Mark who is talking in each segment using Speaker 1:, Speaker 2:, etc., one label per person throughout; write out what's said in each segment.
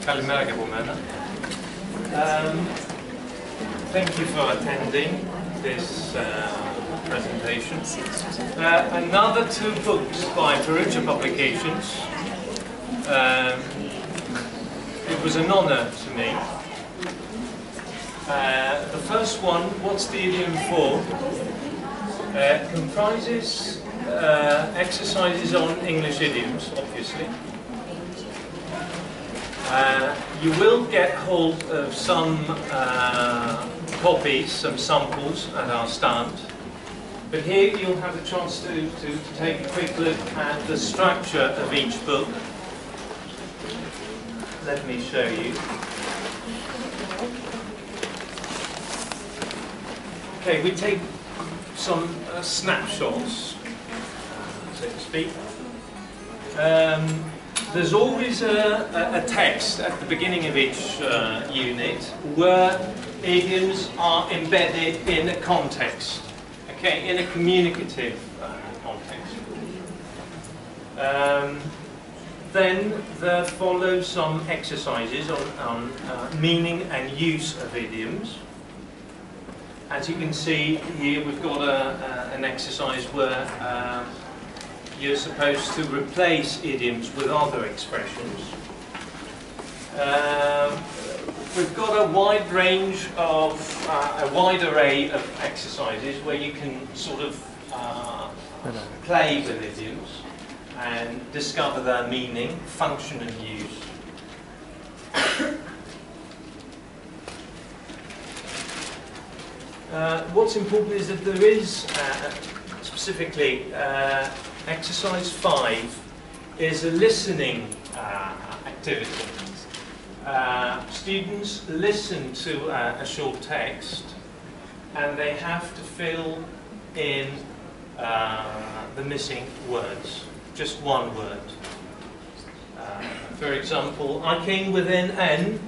Speaker 1: Kalimera και από μένα. Thank you for attending this presentation. Another two books by Perugia Publications. It was an honor to me. The first one, What's the Idiom For? Comprises exercises on English idioms, obviously. You will get hold of some copies, some samples at our stand. But here you'll have a chance to take a quick look at the structure of each book. Let me show you. Okay, we take some snapshots, so to speak. There's always a text at the beginning of each unit where idioms are embedded in a context, okay, in a communicative context. Then there follow some exercises on meaning and use of idioms. As you can see here, we've got an exercise where you're supposed to replace idioms with other expressions. We've got a wide range of, a wide array of exercises where you can sort of play with idioms and discover their meaning, function and use. What's important is that there is specifically exercise 5 is a listening activity. Students listen to a short text and they have to fill in the missing words, just one word. For example, I came within N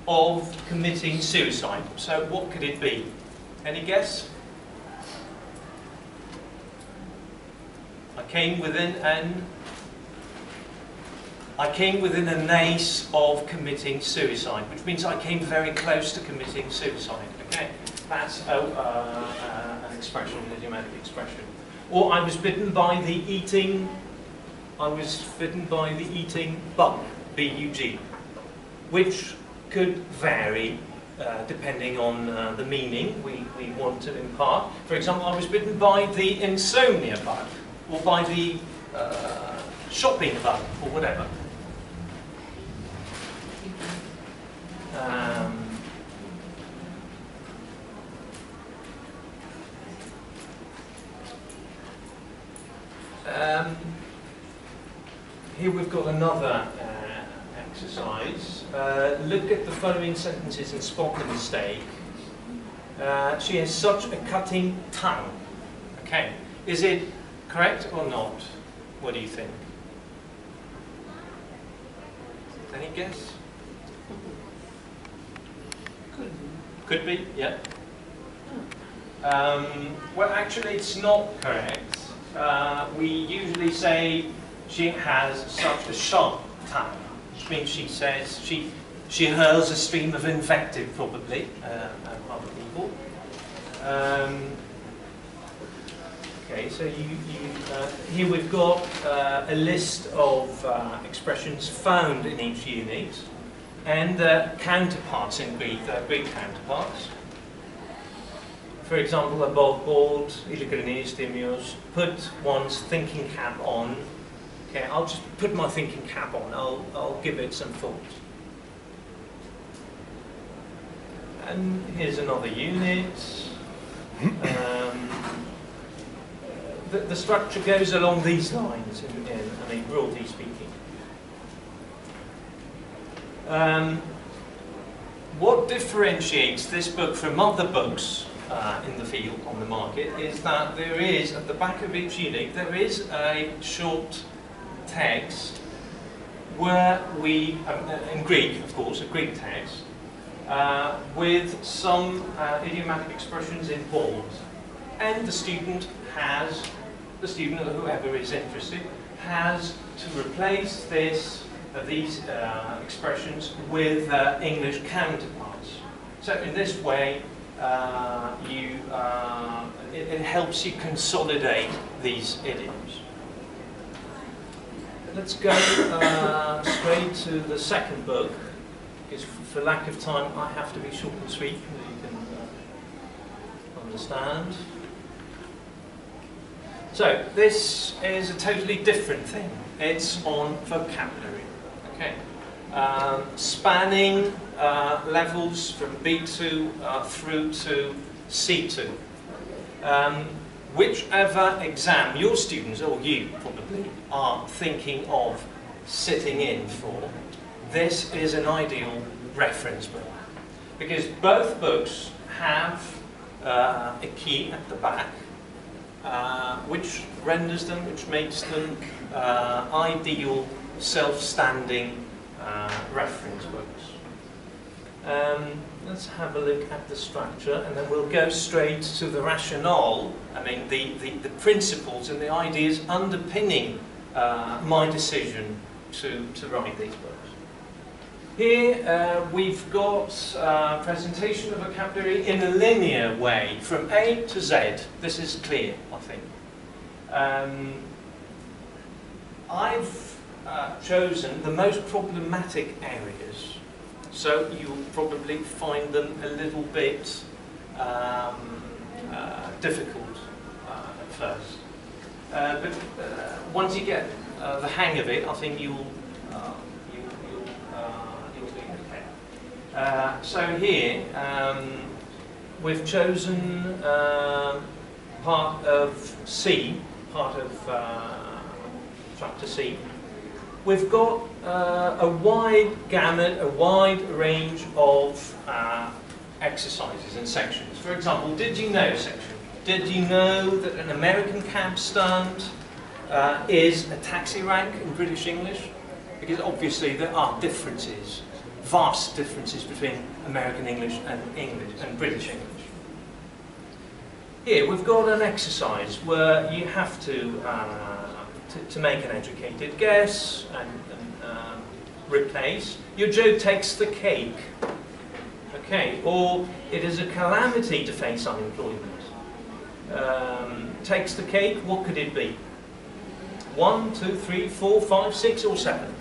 Speaker 1: of committing suicide. So what could it be? Any guess? I came within an ace of committing suicide, which means I came very close to committing suicide. Okay, that's an expression, an idiomatic expression. Or I was bitten by the eating bug, B-U-G, which could vary depending on the meaning we want to impart. For example, I was bitten by the insomnia bug, or by the shopping bug, or whatever. Here we've got another exercise. Look at the following sentences and spot the mistake. She has such a cutting tongue. Okay, is it correct or not? What do you think? Any guess? Could be, yeah. Well, actually, it's not correct. We usually say she has such a sharp tongue, which means she says she hurls a stream of invective, probably, at other people. Okay, so here we've got a list of expressions found in each unit and counterparts in Greek, Greek counterparts. For example, above board, eιλικρινής, timios, put one's thinking cap on. Okay, I'll just put my thinking cap on, I'll give it some thought. And here's another unit. The structure goes along these lines, I mean, broadly speaking. What differentiates this book from other books in the field, on the market, is that there is, at the back of each unit, there is a short text where we, in Greek, of course, a Greek text, with some idiomatic expressions in bold. And the student or whoever is interested, has to replace this of these expressions with English counterparts. So in this way, it helps you consolidate these idioms. Let's go straight to the second book, because for lack of time I have to be short and sweet, as you can understand. So this is a totally different thing. It's on vocabulary. Okay, spanning levels from B2 through to C2. Whichever exam your students, or you probably, are thinking of sitting in for, this is an ideal reference book. Because both books have a key at the back, which renders them, which makes them ideal, self-standing reference books. Let's have a look at the structure, and then we'll go straight to the rationale, I mean the principles and the ideas underpinning my decision to write these books. Here we've got presentation of vocabulary in a linear way, from A to Z. This is clear, I think. I've chosen the most problematic areas. So you'll probably find them a little bit difficult at first. But once you get the hang of it, I think you'll be okay. So here we've chosen part of C, part of chapter C. We've got a wide gamut, a wide range of exercises and sections. For example, did you know section? Did you know that an American cab stand is a taxi rank in British English? Because obviously there are differences, vast differences between American English and British English. Here we've got an exercise where you have to make an educated guess and replace. Your Joe takes the cake. Okay, or it is a calamity to face unemployment. Takes the cake, what could it be? 1, 2, 3, 4, 5, 6 or 7?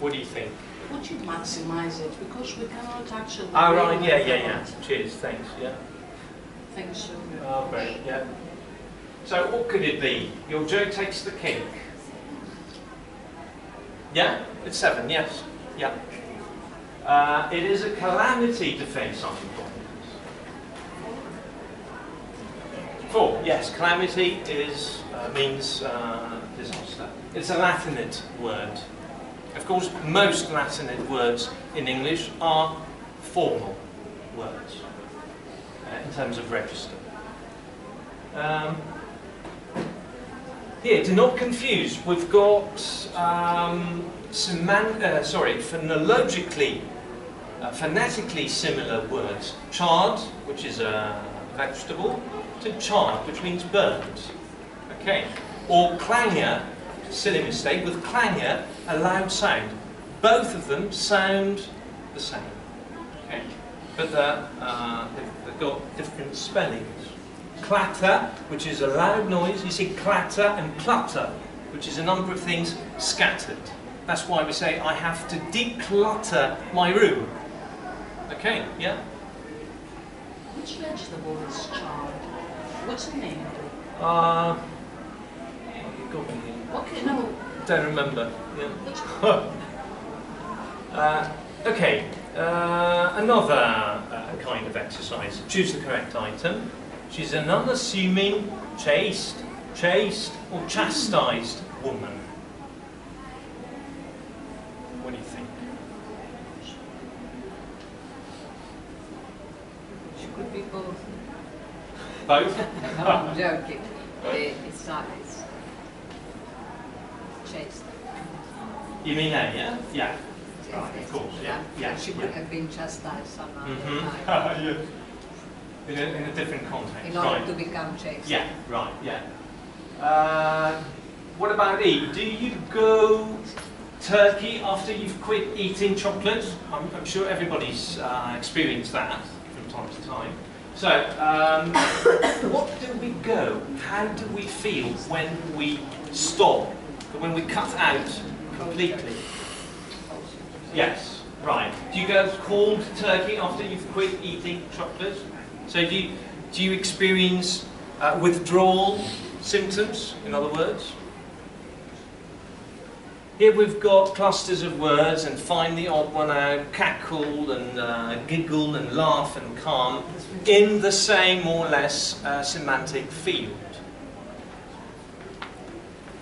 Speaker 1: What do you think?
Speaker 2: Would you maximize it? Because we cannot actually...
Speaker 1: Ah, right, yeah. Cheers, thanks, yeah.
Speaker 2: Thanks so much.
Speaker 1: Oh, great, yeah. So what could it be? Your Joe takes the cake. Yeah, it's 7, yes. Yeah. It is a calamity to face unemployment. 4, yes, calamity is, means disaster. It's a Latinate word. Of course, most Latinate words in English are formal words in terms of register. Here, to not confuse, we've got phonetically similar words. Charred, which is a vegetable, to charred, which means burned. Okay. Or clangor, silly mistake, with clangor, a loud sound. Both of them sound the same. Okay. But they've got different spellings. Clatter, which is a loud noise. You see clatter and clutter, which is a number of things scattered. That's why we say, I have to declutter my room. Okay, yeah?
Speaker 2: Which vegetable is charred? What's the name of it?
Speaker 1: You got me here.
Speaker 2: Okay, no.
Speaker 1: Don't remember. Yeah. Okay, another kind of exercise. Choose the correct item. She's an unassuming, chaste, or chastised woman. What do you think?
Speaker 2: She could be both.
Speaker 1: Both?
Speaker 2: No, I'm joking. It's not. It's chaste.
Speaker 1: You mean A, yeah? Yeah. Right, of course, yeah.
Speaker 2: She would have been chastised somehow.
Speaker 1: Yeah. In a different context.
Speaker 2: In order to become chaste.
Speaker 1: Yeah, right, yeah. What about E? Do you go turkey after you've quit eating chocolate. I'm sure everybody's experienced that from time to time. So, what do we go? How do we feel when we stop, when we cut out completely? Yes, right. Do you go cold turkey after you've quit eating chocolate? So do you experience withdrawal symptoms, in other words? Here we've got clusters of words and find the odd one out, cackle and giggle and laugh and calm in the same, more or less, semantic field.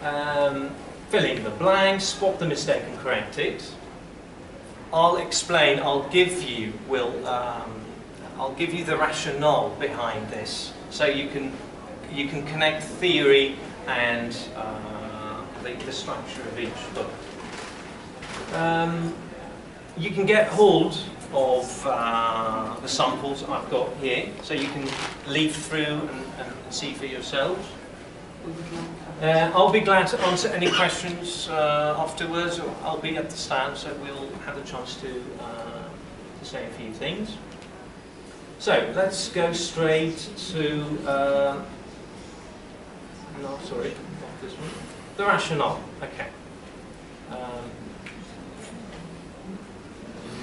Speaker 1: Fill in the blanks, spot the mistake and correct it. I'll explain, I'll give you the rationale behind this, so you can connect theory and the structure of each book. You can get hold of the samples I've got here, so you can leaf through and see for yourselves. I'll be glad to answer any questions afterwards, or I'll be at the stand, so we'll have the chance to say a few things. So let's go straight to no, sorry, not this one. The rationale. Okay.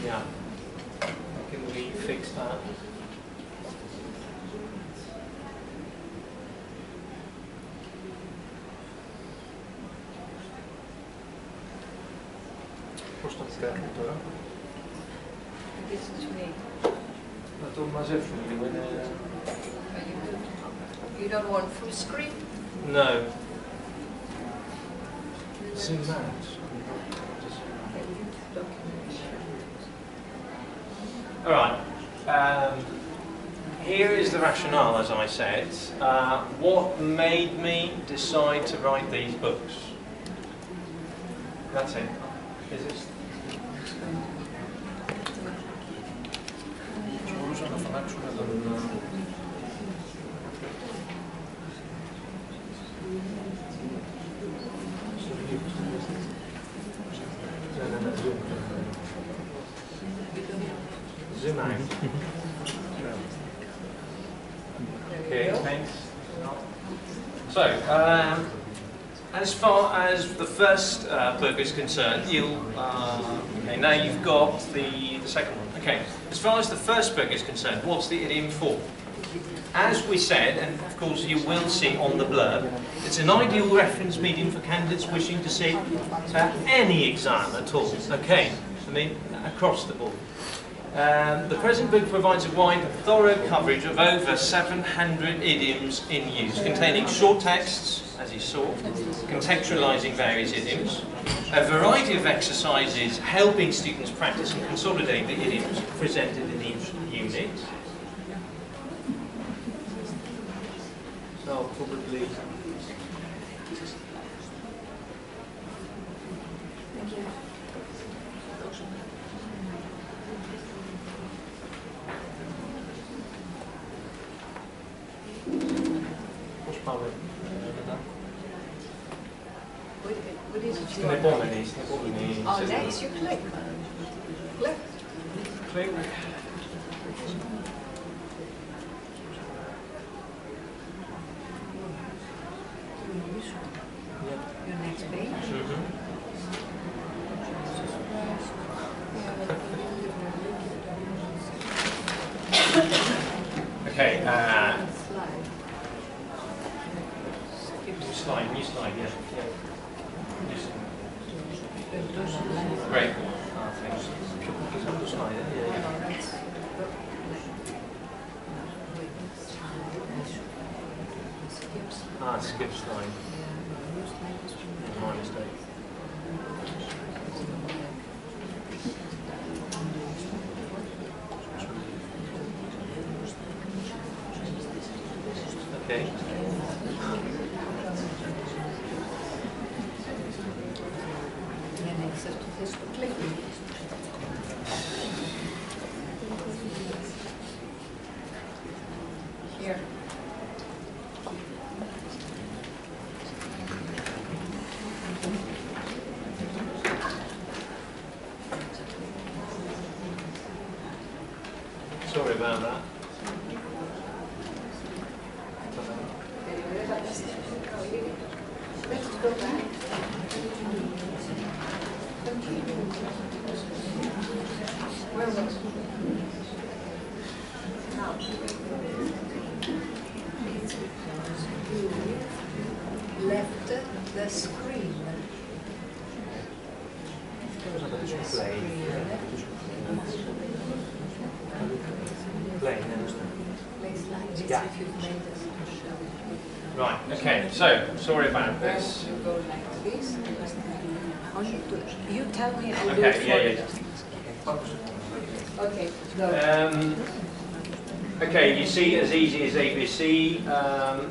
Speaker 1: Yeah. Can we fix that?
Speaker 2: You don't want full screen?
Speaker 1: No. Zoom out. All right. Here is the rationale, as I said. What made me decide to write these books? That's it. Is this? Zoom out. Okay, thanks. So, as far as the first book is concerned, you'll okay, now you've got the second one. Okay, as far as the first book is concerned, what's the idiom for? As we said, and of course you will see on the blurb, it's an ideal reference medium for candidates wishing to sit any exam at all. Okay, I mean across the board. The present book provides a wide and thorough coverage of over 700 idioms in use, containing short texts, as you saw, contextualizing various idioms, a variety of exercises helping students practice and consolidate the idioms presented in each unit. So probably...
Speaker 2: Oh, next you click. Click.
Speaker 1: Click.
Speaker 2: Your next page.
Speaker 1: Okay. New slide, yeah. Great. Thanks. Skip slide. My mistake. Okay.
Speaker 2: Here.
Speaker 1: sorry about that.
Speaker 2: Let's go back. Where was it? Now. You left the screen.
Speaker 1: Yeah. Right, okay, so, sorry about this.
Speaker 2: You go like this. You tell me, I'll do it for you. Okay, go.
Speaker 1: Okay, you see, as easy as ABC,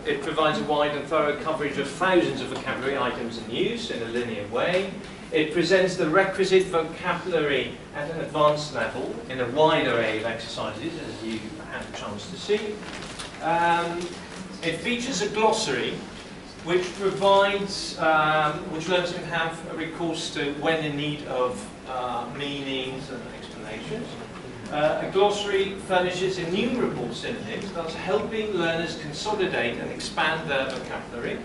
Speaker 1: it provides a wide and thorough coverage of thousands of vocabulary items in use in a linear way. It presents the requisite vocabulary at an advanced level in a wide array of exercises, as you had a chance to see. It features a glossary which provides, which learners can have a recourse to when in need of meanings and explanations. A glossary furnishes innumerable synonyms, thus helping learners consolidate and expand their vocabulary.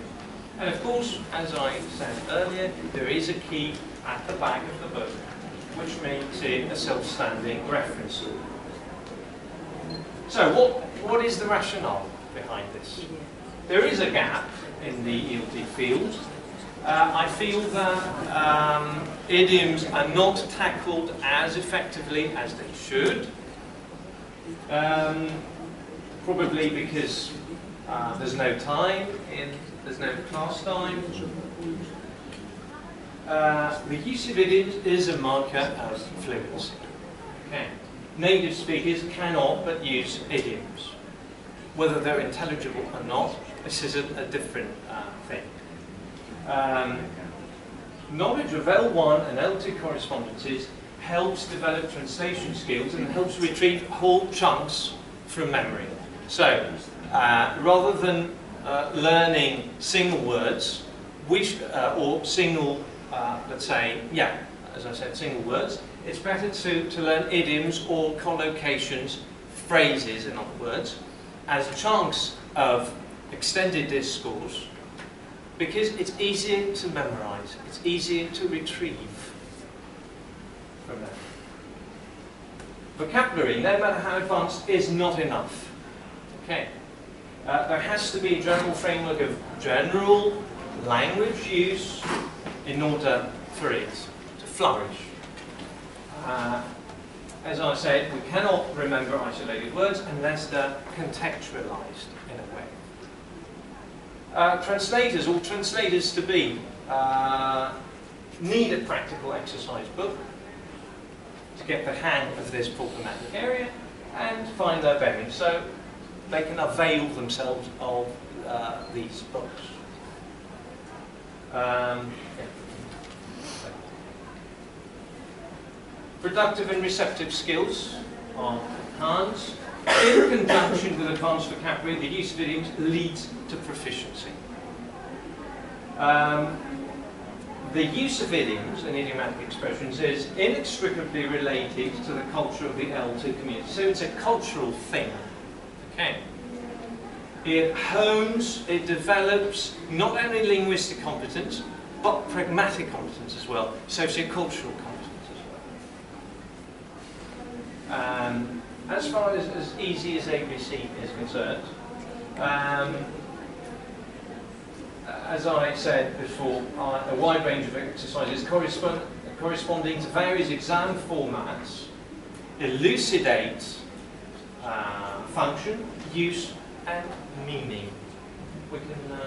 Speaker 1: And of course, as I said earlier, there is a key at the back of the book, which makes it a self-standing reference. So what is the rationale behind this? There is a gap in the ELT field. I feel that idioms are not tackled as effectively as they should. Probably because there's no time, there's no class time. The use of idioms is a marker of fluency. Okay. Native speakers cannot but use idioms. Whether they're intelligible or not, this is a different thing. Knowledge of L1 and L2 correspondences helps develop translation skills and helps retrieve whole chunks from memory. So, rather than learning single words, or single, let's say, yeah, as I said, single words, it's better to learn idioms or collocations, phrases, in other words, as chunks of extended discourse, because it's easier to memorize, it's easier to retrieve from that. Vocabulary, no matter how advanced, is not enough. Okay. There has to be a general framework of general language use in order for it to flourish. As I said, we cannot remember isolated words unless they're contextualized in a way. Translators, or translators to be, need a practical exercise book to get the hang of this problematic area and find their bearings, so they can avail themselves of these books. Yeah. Productive and receptive skills are enhanced. In conjunction with advanced vocabulary, the use of idioms leads to proficiency. The use of idioms and idiomatic expressions is inextricably related to the culture of the L2 community. So it's a cultural thing. Okay. It hones, it develops not only linguistic competence, but pragmatic competence as well, sociocultural competence as well. As far as easy as ABC is concerned, as I said before, a wide range of exercises corresponding to various exam formats elucidate function, use, and meaning. We can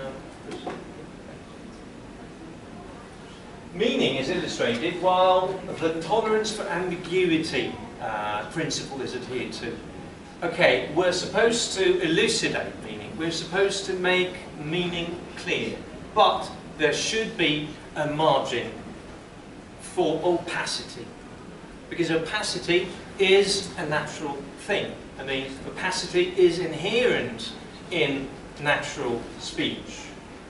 Speaker 1: meaning is illustrated while the tolerance for ambiguity principle is adhered to. Okay, we're supposed to elucidate meaning. We're supposed to make meaning clear, but there should be a margin for opacity, because opacity is a natural thing. I mean, opacity is inherent in natural speech.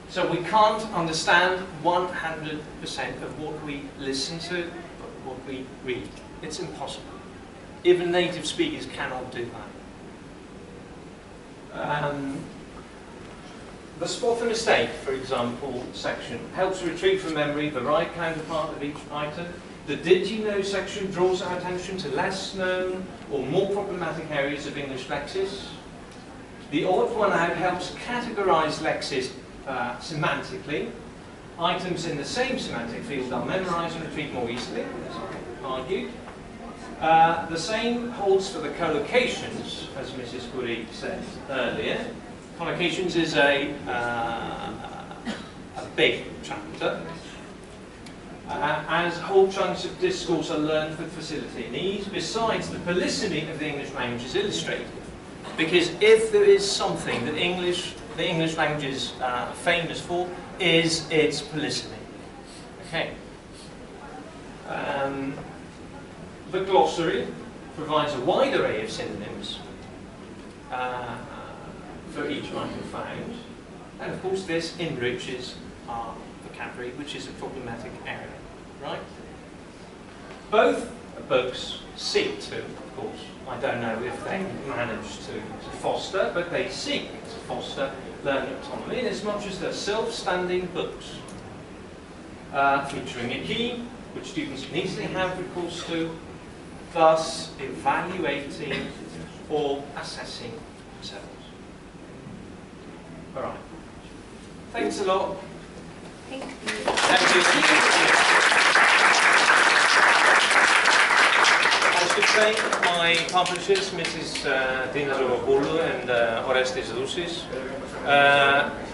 Speaker 1: So we can't understand 100% of what we listen to, but what we read. It's impossible. Even native speakers cannot do that. The spot the mistake, for example, section helps retrieve from memory the right counterpart of each item. The did you know section draws our attention to less known or more problematic areas of English lexis. The odd one out helps categorize lexis semantically. Items in the same semantic field are memorized and retrieved more easily, as I argued. The same holds for the collocations, as Mrs. Curie said earlier. Collocations is a big chapter. As whole chunks of discourse are learned with facility and ease, besides the polyphony of the English language is illustrated. Because if there is something that the English language is famous for, is its polyphony. Okay. The glossary provides a wide array of synonyms for each item found, and of course this enriches our vocabulary, which is a problematic area, right? Both books seek to, of course, I don't know if they manage to foster, but they seek to foster learning autonomy in as much as they're self-standing books, featuring a key, which students can easily have recourse to, thus evaluating or assessing themselves. All right. Thanks a lot.
Speaker 2: Thank you.
Speaker 1: Thank you. I should thank my publishers, Mrs. Zogopoulou and Orestes Rousis,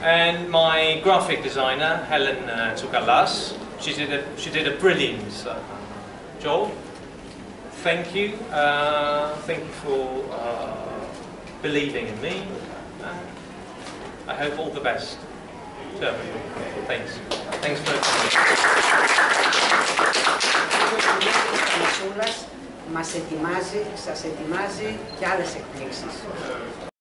Speaker 1: and my graphic designer, Helen Tsoukalas. She did a brilliant job. Thank you. Thank you for believing in me. I hope all the best to everyone. Thanks. Thanks for
Speaker 2: Thanasoulas μας ετοιμάζει, σας ετοιμάζει και άλλες εκπλήξεις.